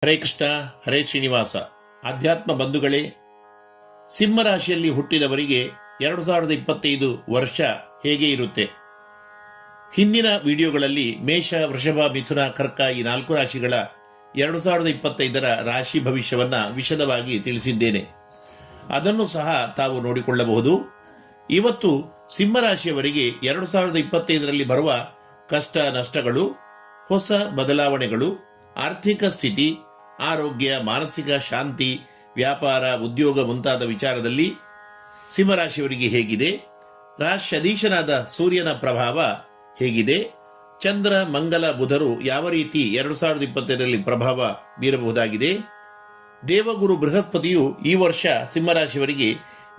ಹರೇ ಕೃಷ್ಣ, ಹರೇ ಶ್ರೀನಿವಾಸ. ಆಧ್ಯಾತ್ಮ ಬಂಧುಗಳೇ, ಸಿಂಹ ರಾಶಿಯಲ್ಲಿ ಹುಟ್ಟಿದವರಿಗೆ 2025 ವರ್ಷ ಹೇಗೆ ಇರುತ್ತೆ? ಹಿಂದಿನ ವಿಡಿಯೋಗಳಲ್ಲಿ ಮೇಷ, ವೃಷಭ, ಮಿಥುನ, ಕರ್ಕ ಈ 4 ರಾಶಿಗಳ 2025ರ ರಾಶಿ ಭವಿಷ್ಯವನ್ನ ವಿಶದವಾಗಿ ತಿಳಿಸಿದ್ದೇನೆ. ಅದನ್ನು ಸಹ ತಾವು ನೋಡಿಕೊಳ್ಳಬಹುದು. ಇವತ್ತು ಸಿಂಹ ರಾಶಿಯವರಿಗೆ 2025ರಲ್ಲಿ ಬರುವ ಕಷ್ಟ ನಷ್ಟಗಳು, ಹೊಸ ಬದಲಾವಣೆಗಳು, ಆರ್ಥಿಕ ಸ್ಥಿತಿ, ಆರೋಗ್ಯ, ಮಾನಸಿಕ ಶಾಂತಿ, ವ್ಯಾಪಾರ, ಉದ್ಯೋಗ ಮುಂತಾದ ವಿಚಾರದಲ್ಲಿ ಸಿಂಹರಾಶಿಯವರಿಗೆ ಹೇಗಿದೆ, ರಾಶ್ಯಧೀಶನಾದ ಸೂರ್ಯನ ಪ್ರಭಾವ ಹೇಗಿದೆ, ಚಂದ್ರ, ಮಂಗಲ, ಬುಧರು ಯಾವ ರೀತಿ 2025ರಲ್ಲಿ ಪ್ರಭಾವ ಬೀರಬಹುದಾಗಿದೆ, ದೇವಗುರು ಬೃಹಸ್ಪತಿಯು ಈ ವರ್ಷ ಸಿಂಹರಾಶಿಯವರಿಗೆ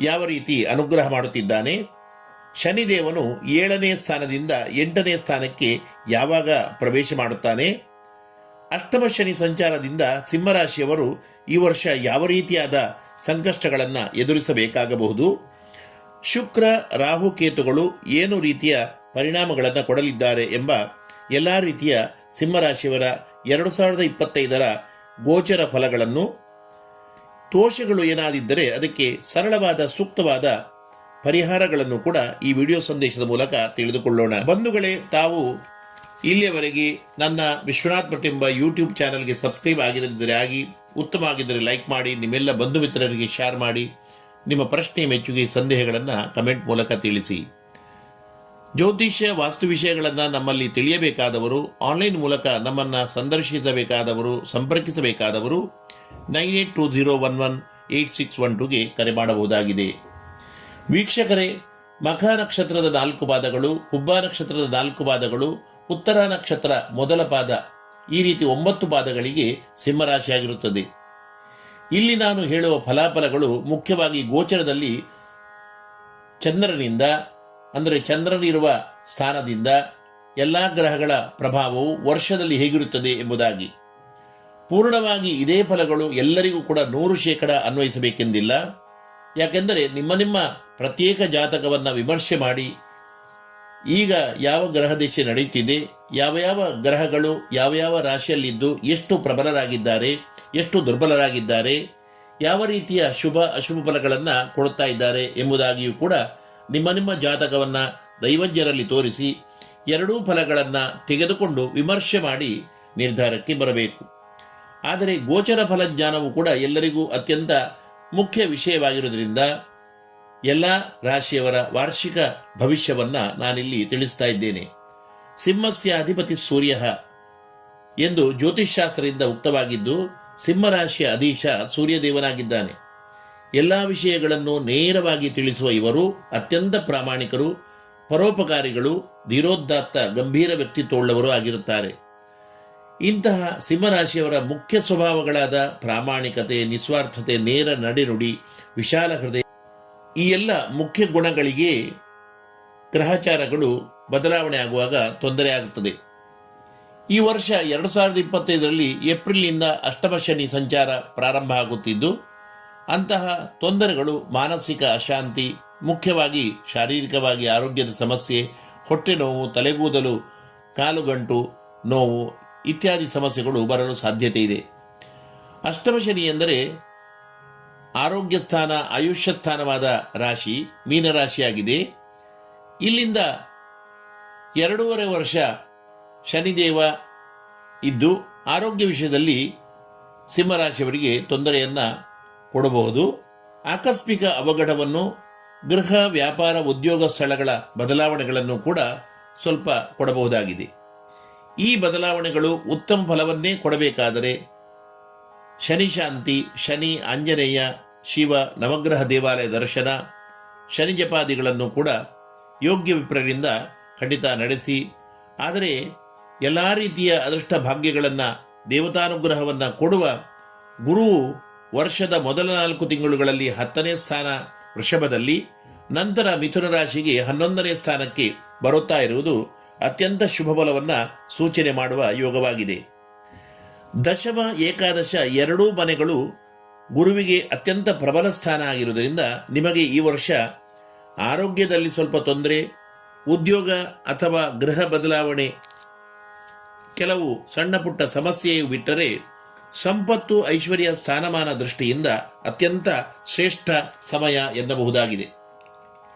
ಯಾವ ರೀತಿ ಅನುಗ್ರಹ ಮಾಡುತ್ತಿದ್ದಾನೆ, ಶನಿದೇವನು 7ನೇ ಸ್ಥಾನದಿಂದ 8ನೇ ಸ್ಥಾನಕ್ಕೆ ಯಾವಾಗ ಪ್ರವೇಶ ಮಾಡುತ್ತಾನೆ, ಅಷ್ಟಮ ಶನಿ ಸಂಚಾರದಿಂದ ಸಿಂಹರಾಶಿಯವರು ಈ ವರ್ಷ ಯಾವ ರೀತಿಯಾದ ಸಂಕಷ್ಟಗಳನ್ನು ಎದುರಿಸಬೇಕಾಗಬಹುದು, ಶುಕ್ರ, ರಾಹು, ಕೇತುಗಳು ಏನು ರೀತಿಯ ಪರಿಣಾಮಗಳನ್ನು ಕೊಡಲಿದ್ದಾರೆ ಎಂಬ ಎಲ್ಲ ರೀತಿಯ ಸಿಂಹರಾಶಿಯವರ 2025ರ ಗೋಚರ ಫಲಗಳನ್ನು, ದೋಷಗಳು ಏನಾದಿದ್ದರೆ ಅದಕ್ಕೆ ಸರಳವಾದ ಸೂಕ್ತವಾದ ಪರಿಹಾರಗಳನ್ನು ಕೂಡ ಈ ವಿಡಿಯೋ ಸಂದೇಶದ ಮೂಲಕ ತಿಳಿದುಕೊಳ್ಳೋಣ. ಬಂಧುಗಳೇ, ತಾವು ಇಲ್ಲಿಯವರೆಗೆ ನನ್ನ ವಿಶ್ವನಾಥ್ ಭಟ್ ಎಂಬ ಯೂಟ್ಯೂಬ್ ಚಾನಲ್ಗೆ ಸಬ್ಸ್ಕ್ರೈಬ್ ಆಗಿರದಿದ್ದರೆ ಆಗಿ, ಉತ್ತಮ ಆಗಿದ್ದರೆ ಲೈಕ್ ಮಾಡಿ, ನಿಮ್ಮೆಲ್ಲ ಬಂಧು ಮಿತ್ರರಿಗೆ ಶೇರ್ ಮಾಡಿ, ನಿಮ್ಮ ಪ್ರಶ್ನೆ, ಮೆಚ್ಚುಗೆ, ಸಂದೇಹಗಳನ್ನು ಕಮೆಂಟ್ ಮೂಲಕ ತಿಳಿಸಿ. ಜ್ಯೋತಿಷ್ಯ, ವಾಸ್ತು ವಿಷಯಗಳನ್ನು ನಮ್ಮಲ್ಲಿ ತಿಳಿಯಬೇಕಾದವರು, ಆನ್ಲೈನ್ ಮೂಲಕ ನಮ್ಮನ್ನು ಸಂದರ್ಶಿಸಬೇಕಾದವರು, ಸಂಪರ್ಕಿಸಬೇಕಾದವರು 9820118612ಗೆ ಕರೆ ಮಾಡಬಹುದಾಗಿದೆ. ವೀಕ್ಷಕರೇ, ಮಖ ನಕ್ಷತ್ರದ 4 ಪಾದಗಳು, ಹುಬ್ಬ ನಕ್ಷತ್ರದ 4 ಪಾದಗಳು, ಉತ್ತರ ನಕ್ಷತ್ರ ಮೊದಲ ಪಾದ, ಈ ರೀತಿ 9 ಪಾದಗಳಿಗೆ ಸಿಂಹರಾಶಿಯಾಗಿರುತ್ತದೆ. ಇಲ್ಲಿ ನಾನು ಹೇಳುವ ಫಲಾಫಲಗಳು ಮುಖ್ಯವಾಗಿ ಗೋಚರದಲ್ಲಿ ಚಂದ್ರನಿಂದ, ಅಂದರೆ ಚಂದ್ರನಿರುವ ಸ್ಥಾನದಿಂದ ಎಲ್ಲ ಗ್ರಹಗಳ ಪ್ರಭಾವವು ವರ್ಷದಲ್ಲಿ ಹೇಗಿರುತ್ತದೆ ಎಂಬುದಾಗಿ. ಪೂರ್ಣವಾಗಿ ಇದೇ ಫಲಗಳು ಎಲ್ಲರಿಗೂ ಕೂಡ 100% ಅನ್ವಯಿಸಬೇಕೆಂದಿಲ್ಲ. ಯಾಕೆಂದರೆ ನಿಮ್ಮ ನಿಮ್ಮ ಪ್ರತ್ಯೇಕ ಜಾತಕವನ್ನು ವಿಮರ್ಶೆ ಮಾಡಿ, ಈಗ ಯಾವ ಗ್ರಹ ದಿಶೆ ನಡೆಯುತ್ತಿದೆ, ಯಾವ ಯಾವ ಗ್ರಹಗಳು ಯಾವ ಯಾವ ರಾಶಿಯಲ್ಲಿದ್ದು ಎಷ್ಟು ಪ್ರಬಲರಾಗಿದ್ದಾರೆ, ಎಷ್ಟು ದುರ್ಬಲರಾಗಿದ್ದಾರೆ, ಯಾವ ರೀತಿಯ ಶುಭ ಅಶುಭ ಫಲಗಳನ್ನು ಕೊಡುತ್ತಾ ಇದ್ದಾರೆ ಎಂಬುದಾಗಿಯೂ ಕೂಡ ನಿಮ್ಮ ನಿಮ್ಮ ಜಾತಕವನ್ನು ದೈವಜ್ಞರಲ್ಲಿ ತೋರಿಸಿ ಎರಡೂ ಫಲಗಳನ್ನು ತೆಗೆದುಕೊಂಡು ವಿಮರ್ಶೆ ಮಾಡಿ ನಿರ್ಧಾರಕ್ಕೆ ಬರಬೇಕು. ಆದರೆ ಗೋಚರ ಫಲಜ್ಞಾನವು ಕೂಡ ಎಲ್ಲರಿಗೂ ಅತ್ಯಂತ ಮುಖ್ಯ ವಿಷಯವಾಗಿರುವುದರಿಂದ ಎಲ್ಲ ರಾಶಿಯವರ ವಾರ್ಷಿಕ ಭವಿಷ್ಯವನ್ನು ನಾನಿಲ್ಲಿ ತಿಳಿಸ್ತಾ ಇದ್ದೇನೆ. ಸಿಂಹಸ್ಯ ಅಧಿಪತಿ ಸೂರ್ಯ ಎಂದು ಜ್ಯೋತಿಷ್ಶಾಸ್ತ್ರದಿಂದ ಉಕ್ತವಾಗಿದ್ದು, ಸಿಂಹರಾಶಿಯ ಅಧೀಶ ಸೂರ್ಯದೇವನಾಗಿದ್ದಾನೆ. ಎಲ್ಲ ವಿಷಯಗಳನ್ನು ನೇರವಾಗಿ ತಿಳಿಸುವ ಇವರು ಅತ್ಯಂತ ಪ್ರಾಮಾಣಿಕರು, ಪರೋಪಕಾರಿಗಳು, ಧೀರೋದಾತ್ತ, ಗಂಭೀರ ವ್ಯಕ್ತಿತ್ವವುಳ್ಳವರು ಆಗಿರುತ್ತಾರೆ. ಇಂತಹ ಸಿಂಹರಾಶಿಯವರ ಮುಖ್ಯ ಸ್ವಭಾವಗಳಾದ ಪ್ರಾಮಾಣಿಕತೆ, ನಿಸ್ವಾರ್ಥತೆ, ನೇರ ನಡೆನುಡಿ, ವಿಶಾಲ ಹೃದಯ, ಈ ಎಲ್ಲ ಮುಖ್ಯ ಗುಣಗಳಿಗೆ ಗ್ರಹಚಾರಗಳು ಬದಲಾವಣೆ ಆಗುವಾಗ ತೊಂದರೆ ಆಗುತ್ತದೆ. ಈ ವರ್ಷ 2025ರಲ್ಲಿ ಏಪ್ರಿಲ್ನಿಂದ ಅಷ್ಟಮ ಶನಿ ಸಂಚಾರ ಪ್ರಾರಂಭ ಆಗುತ್ತಿದ್ದು, ಅಂತಹ ತೊಂದರೆಗಳು ಮಾನಸಿಕ ಅಶಾಂತಿ, ಮುಖ್ಯವಾಗಿ ಶಾರೀರಿಕವಾಗಿ ಆರೋಗ್ಯದ ಸಮಸ್ಯೆ, ಹೊಟ್ಟೆ ನೋವು, ತಲೆಗೂದಲು, ಕಾಲುಗಂಟು ನೋವು ಇತ್ಯಾದಿ ಸಮಸ್ಯೆಗಳು ಬರಲು ಸಾಧ್ಯತೆ ಇದೆ. ಅಷ್ಟಮ ಶನಿ ಎಂದರೆ ಆರೋಗ್ಯ ಸ್ಥಾನ, ಆಯುಷ್ಯ ಸ್ಥಾನವಾದ ರಾಶಿ ಮೀನರಾಶಿಯಾಗಿದೆ. ಇಲ್ಲಿಂದ 2.5 ವರ್ಷ ಶನಿದೇವ ಇದ್ದು ಆರೋಗ್ಯ ವಿಷಯದಲ್ಲಿ ಸಿಂಹರಾಶಿಯವರಿಗೆ ತೊಂದರೆಯನ್ನು ಕೊಡಬಹುದು. ಆಕಸ್ಮಿಕ ಅವಘಡವನ್ನು, ಗೃಹ, ವ್ಯಾಪಾರ, ಉದ್ಯೋಗ ಸ್ಥಳಗಳ ಬದಲಾವಣೆಗಳನ್ನು ಕೂಡ ಸ್ವಲ್ಪ ಕೊಡಬಹುದಾಗಿದೆ. ಈ ಬದಲಾವಣೆಗಳು ಉತ್ತಮ ಫಲವನ್ನೇ ಕೊಡಬೇಕಾದರೆ ಶನಿ ಶಾಂತಿ, ಶನಿ, ಆಂಜನೇಯ, ಶಿವ, ನವಗ್ರಹ ದೇವಾಲಯ ದರ್ಶನ, ಶನಿ ಜಪಾದಿಗಳನ್ನು ಕೂಡ ಯೋಗ್ಯ ವಿಪ್ರರಿಂದ ಖಂಡಿತ ನಡೆಸಿ. ಆದರೆ ಎಲ್ಲ ರೀತಿಯ ಅದೃಷ್ಟ ಭಾಗ್ಯಗಳನ್ನು, ದೇವತಾನುಗ್ರಹವನ್ನು ಕೊಡುವ ಗುರುವು ವರ್ಷದ ಮೊದಲ 4 ತಿಂಗಳುಗಳಲ್ಲಿ 10ನೇ ಸ್ಥಾನ ವೃಷಭದಲ್ಲಿ, ನಂತರ ಮಿಥುನ ರಾಶಿಗೆ 11ನೇ ಸ್ಥಾನಕ್ಕೆ ಬರುತ್ತಾ ಇರುವುದು ಅತ್ಯಂತ ಶುಭ ಫಲವನ್ನು ಸೂಚನೆ ಮಾಡುವ ಯೋಗವಾಗಿದೆ. ದಶಮ, ಏಕಾದಶ ಎರಡೂ ಮನೆಗಳು ಗುರುವಿಗೆ ಅತ್ಯಂತ ಪ್ರಬಲ ಸ್ಥಾನ ಆಗಿರುವುದರಿಂದ ನಿಮಗೆ ಈ ವರ್ಷ ಆರೋಗ್ಯದಲ್ಲಿ ಸ್ವಲ್ಪ ತೊಂದರೆ, ಉದ್ಯೋಗ ಅಥವಾ ಗೃಹ ಬದಲಾವಣೆ, ಕೆಲವು ಸಣ್ಣ ಪುಟ್ಟ ಸಮಸ್ಯೆಯು ಬಿಟ್ಟರೆ ಸಂಪತ್ತು ಐಶ್ವರ್ಯ ಸ್ಥಾನಮಾನ ದೃಷ್ಟಿಯಿಂದ ಅತ್ಯಂತ ಶ್ರೇಷ್ಠ ಸಮಯ ಎನ್ನಬಹುದಾಗಿದೆ.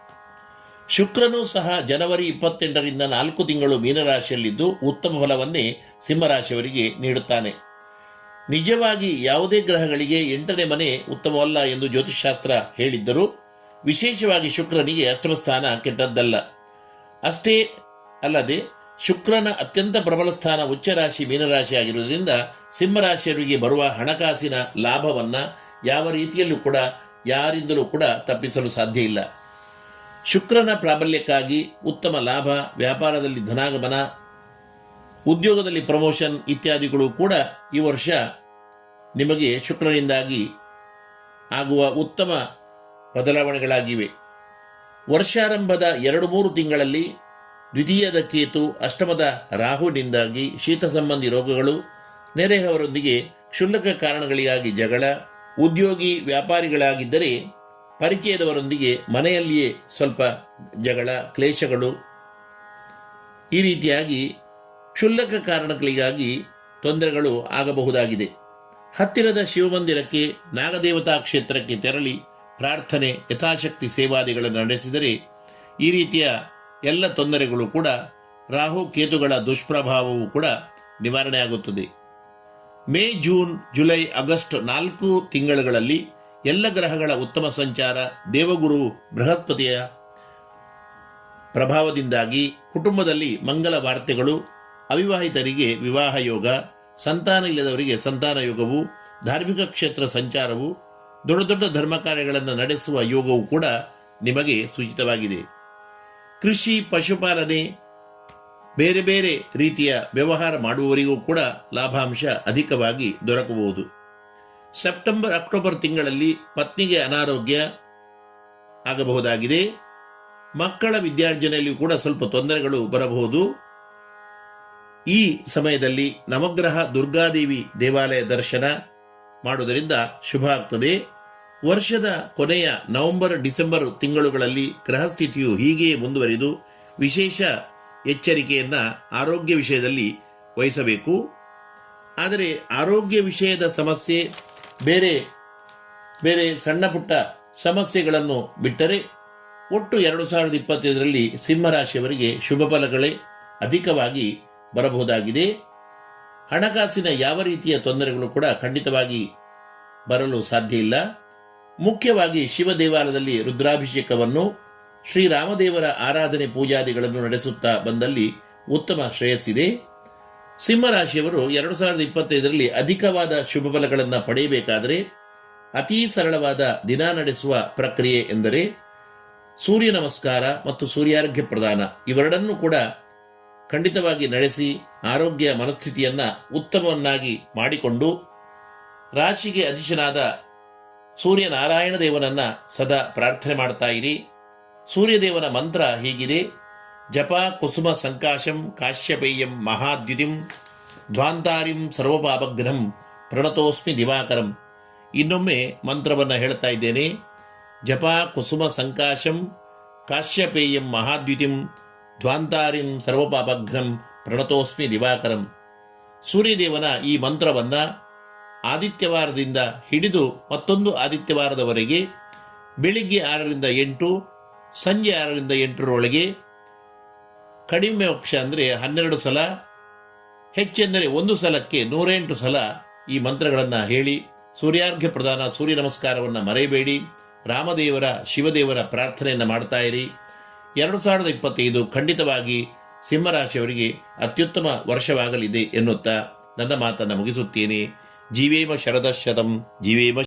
ಶುಕ್ರನು ಸಹ ಜನವರಿ 28ರಿಂದ 4 ತಿಂಗಳು ಮೀನರಾಶಿಯಲ್ಲಿದ್ದು ಉತ್ತಮ ಫಲವನ್ನೇ ಸಿಂಹರಾಶಿಯವರಿಗೆ ನೀಡುತ್ತಾನೆ. ನಿಜವಾಗಿ ಯಾವುದೇ ಗ್ರಹಗಳಿಗೆ 8ನೇ ಮನೆ ಉತ್ತಮವಲ್ಲ ಎಂದು ಜ್ಯೋತಿಷ್ಶಾಸ್ತ್ರ ಹೇಳಿದ್ದರೂ ವಿಶೇಷವಾಗಿ ಶುಕ್ರನಿಗೆ ಅಷ್ಟಮ ಸ್ಥಾನ ಕೆಟ್ಟದ್ದಲ್ಲ. ಅಷ್ಟೇ ಅಲ್ಲದೆ ಶುಕ್ರನ ಅತ್ಯಂತ ಪ್ರಬಲ ಸ್ಥಾನ ಉಚ್ಚರಾಶಿ ಮೀನರಾಶಿ ಆಗಿರುವುದರಿಂದ ಸಿಂಹರಾಶಿಯವರಿಗೆ ಬರುವ ಹಣಕಾಸಿನ ಲಾಭವನ್ನು ಯಾವ ರೀತಿಯಲ್ಲೂ ಕೂಡ ಯಾರಿಂದಲೂ ಕೂಡ ತಪ್ಪಿಸಲು ಸಾಧ್ಯ ಇಲ್ಲ. ಶುಕ್ರನ ಪ್ರಾಬಲ್ಯಕ್ಕಾಗಿ ಉತ್ತಮ ಲಾಭ, ವ್ಯಾಪಾರದಲ್ಲಿ ಧನಾಗಮನ, ಉದ್ಯೋಗದಲ್ಲಿ ಪ್ರಮೋಷನ್ ಇತ್ಯಾದಿಗಳು ಕೂಡ ಈ ವರ್ಷ ನಿಮಗೆ ಶುಕ್ರನಿಂದಾಗಿ ಆಗುವ ಉತ್ತಮ ಬದಲಾವಣೆಗಳಾಗಿವೆ. ವರ್ಷಾರಂಭದ 2-3 ತಿಂಗಳಲ್ಲಿ ದ್ವಿತೀಯದ ಕೇತು, ಅಷ್ಟಮದ ರಾಹುವಿನಿಂದಾಗಿ ಶೀತ ಸಂಬಂಧಿ ರೋಗಗಳು, ನೆರೆಯವರೊಂದಿಗೆ ಕ್ಷುಲ್ಲಕ ಕಾರಣಗಳಿಗಾಗಿ ಜಗಳ, ಉದ್ಯೋಗಿ ವ್ಯಾಪಾರಿಗಳಾಗಿದ್ದರೆ ಪರಿಚಯದವರೊಂದಿಗೆ ಮನೆಯಲ್ಲಿಯೇ ಸ್ವಲ್ಪ ಜಗಳ, ಕ್ಲೇಶಗಳು, ಈ ರೀತಿಯಾಗಿ ಕ್ಷುಲ್ಲಕ ಕಾರಣಗಳಿಗಾಗಿ ತೊಂದರೆಗಳು ಆಗಬಹುದಾಗಿದೆ. ಹತ್ತಿರದ ಶಿವಮಂದಿರಕ್ಕೆ, ನಾಗದೇವತಾ ಕ್ಷೇತ್ರಕ್ಕೆ ತೆರಳಿ ಪ್ರಾರ್ಥನೆ, ಯಥಾಶಕ್ತಿ ಸೇವಾದಿಗಳನ್ನು ನಡೆಸಿದರೆ ಈ ರೀತಿಯ ಎಲ್ಲ ತೊಂದರೆಗಳು ಕೂಡ, ರಾಹು ಕೇತುಗಳ ದುಷ್ಪ್ರಭಾವವು ಕೂಡ ನಿವಾರಣೆ ಆಗುತ್ತದೆ. ಮೇ, ಜೂನ್, ಜುಲೈ, ಆಗಸ್ಟ್ 4 ತಿಂಗಳುಗಳಲ್ಲಿ ಎಲ್ಲ ಗ್ರಹಗಳ ಉತ್ತಮ ಸಂಚಾರ, ದೇವಗುರು ಬೃಹಸ್ಪತಿಯ ಪ್ರಭಾವದಿಂದಾಗಿ ಕುಟುಂಬದಲ್ಲಿ ಮಂಗಲ ವಾರ್ತೆಗಳು, ಅವಿವಾಹಿತರಿಗೆ ವಿವಾಹ ಯೋಗ, ಸಂತಾನ ಇಲ್ಲದವರಿಗೆ ಸಂತಾನ ಯೋಗವು, ಧಾರ್ಮಿಕ ಕ್ಷೇತ್ರ ಸಂಚಾರವು, ದೊಡ್ಡ ದೊಡ್ಡ ಧರ್ಮ ಕಾರ್ಯಗಳನ್ನು ನಡೆಸುವ ಯೋಗವು ಕೂಡ ನಿಮಗೆ ಸೂಚಿತವಾಗಿದೆ. ಕೃಷಿ, ಪಶುಪಾಲನೆ, ಬೇರೆ ಬೇರೆ ರೀತಿಯ ವ್ಯವಹಾರ ಮಾಡುವವರಿಗೂ ಕೂಡ ಲಾಭಾಂಶ ಅಧಿಕವಾಗಿ ದೊರಕಬಹುದು. ಸೆಪ್ಟೆಂಬರ್, ಅಕ್ಟೋಬರ್ ತಿಂಗಳಲ್ಲಿ ಪತ್ನಿಗೆ ಅನಾರೋಗ್ಯ ಆಗಬಹುದಾಗಿದೆ. ಮಕ್ಕಳ ವಿದ್ಯಾರ್ಜನೆಯಲ್ಲಿ ಕೂಡ ಸ್ವಲ್ಪ ತೊಂದರೆಗಳು ಬರಬಹುದು. ಈ ಸಮಯದಲ್ಲಿ ನವಗ್ರಹ ದುರ್ಗಾದೇವಿ ದೇವಾಲಯ ದರ್ಶನ ಮಾಡುವುದರಿಂದ ಶುಭ ಆಗ್ತದೆ. ವರ್ಷದ ಕೊನೆಯ ನವೆಂಬರ್, ಡಿಸೆಂಬರ್ ತಿಂಗಳುಗಳಲ್ಲಿ ಗ್ರಹಸ್ಥಿತಿಯು ಹೀಗೆಯೇ ಮುಂದುವರಿದು ವಿಶೇಷ ಎಚ್ಚರಿಕೆಯನ್ನು ಆರೋಗ್ಯ ವಿಷಯದಲ್ಲಿ ವಹಿಸಬೇಕು. ಆದರೆ ಆರೋಗ್ಯ ವಿಷಯದ ಸಮಸ್ಯೆ, ಬೇರೆ ಬೇರೆ ಸಣ್ಣ ಪುಟ್ಟ ಸಮಸ್ಯೆಗಳನ್ನು ಬಿಟ್ಟರೆ ಒಟ್ಟು 2025ರಲ್ಲಿ ಸಿಂಹರಾಶಿಯವರಿಗೆ ಶುಭ ಫಲಗಳೇ ಅಧಿಕವಾಗಿ ಬರಬಹುದಾಗಿದೆ. ಹಣಕಾಸಿನ ಯಾವ ರೀತಿಯ ತೊಂದರೆಗಳು ಕೂಡ ಖಂಡಿತವಾಗಿ ಬರಲು ಸಾಧ್ಯ ಇಲ್ಲ. ಮುಖ್ಯವಾಗಿ ಶಿವ ದೇವಾಲಯದಲ್ಲಿ ರುದ್ರಾಭಿಷೇಕವನ್ನು, ಶ್ರೀರಾಮದೇವರ ಆರಾಧನೆ ಪೂಜಾದಿಗಳನ್ನು ನಡೆಸುತ್ತಾ ಬಂದಲ್ಲಿ ಉತ್ತಮ ಶ್ರೇಯಸ್ಸಿದೆ. ಸಿಂಹರಾಶಿಯವರು 2025ರಲ್ಲಿ ಅಧಿಕವಾದ ಶುಭ ಫಲಗಳನ್ನು ಪಡೆಯಬೇಕಾದರೆ ಅತೀ ಸರಳವಾದ ದಿನ ನಡೆಸುವ ಪ್ರಕ್ರಿಯೆ ಎಂದರೆ ಸೂರ್ಯ ನಮಸ್ಕಾರ ಮತ್ತು ಸೂರ್ಯಾರ್ಘ್ಯ ಪ್ರದಾನ, ಇವೆರಡನ್ನೂ ಕೂಡ ಖಂಡಿತವಾಗಿ ನಡೆಸಿ ಆರೋಗ್ಯ ಮನಸ್ಥಿತಿಯನ್ನು ಉತ್ತಮವನ್ನಾಗಿ ಮಾಡಿಕೊಂಡು ರಾಶಿಗೆ ಅಧೀಶನಾದ ಸೂರ್ಯನಾರಾಯಣ ದೇವನನ್ನ ಸದಾ ಪ್ರಾರ್ಥನೆ ಮಾಡ್ತಾ ಇರಿ. ಸೂರ್ಯದೇವನ ಮಂತ್ರ ಹೀಗಿದೆ: ಜಪ ಕುಸುಮ ಸಂಕಾಶಂ ಕಾಶ್ಯಪೇಯಂ ಮಹಾದ್ಯುತಿಂ ಧ್ವಾಂತಾರಿಂ ಸರ್ವಪಾಪಘ್ನಂ ಪ್ರಣತೋಸ್ಮಿ ದಿವಾಕರಂ. ಇನ್ನೊಮ್ಮೆ ಮಂತ್ರವನ್ನು ಹೇಳ್ತಾ ಇದ್ದೇನೆ: ಜಪ ಕುಸುಮ ಸಂಕಾಶಂ ಕಾಶ್ಯಪೇಯಂ ಮಹಾದ್ಯುತಿಂ ಧ್ವಾಂತಾರಿಂ ಸರ್ವಪಾಪಘ್ನಂ ಪ್ರಣತೋಸ್ಮಿ ದಿವಾಕರಂ. ಸೂರ್ಯದೇವನ ಈ ಮಂತ್ರವನ್ನು ಆದಿತ್ಯವಾರದಿಂದ ಹಿಡಿದು ಮತ್ತೊಂದು ಆದಿತ್ಯವಾರದವರೆಗೆ ಬೆಳಿಗ್ಗೆ 6ರಿಂದ 8, ಸಂಜೆ 6ರಿಂದ 8ರೊಳಗೆ, ಕಡಿಮೆ ಪಕ್ಷ ಅಂದರೆ 12 ಸಲ, ಹೆಚ್ಚೆಂದರೆ 1 ಸಲಕ್ಕೆ 108 ಸಲ ಈ ಮಂತ್ರಗಳನ್ನು ಹೇಳಿ ಸೂರ್ಯಾರ್ಘ್ಯ ಪ್ರದಾನ, ಸೂರ್ಯ ನಮಸ್ಕಾರವನ್ನು ಮರೆಯಬೇಡಿ. ರಾಮದೇವರ, ಶಿವದೇವರ ಪ್ರಾರ್ಥನೆಯನ್ನು ಮಾಡ್ತಾ ಇರಿ. 2025 ಖಂಡಿತವಾಗಿ ಸಿಂಹರಾಶಿಯವರಿಗೆ ಅತ್ಯುತ್ತಮ ವರ್ಷವಾಗಲಿದೆ ಎನ್ನುತ್ತಾ ನನ್ನ ಮಾತನ್ನು ಮುಗಿಸುತ್ತೇನೆ. ಜೀವೇಮ ಶರದಃ ಶತಂ, ಜೀವೇಮ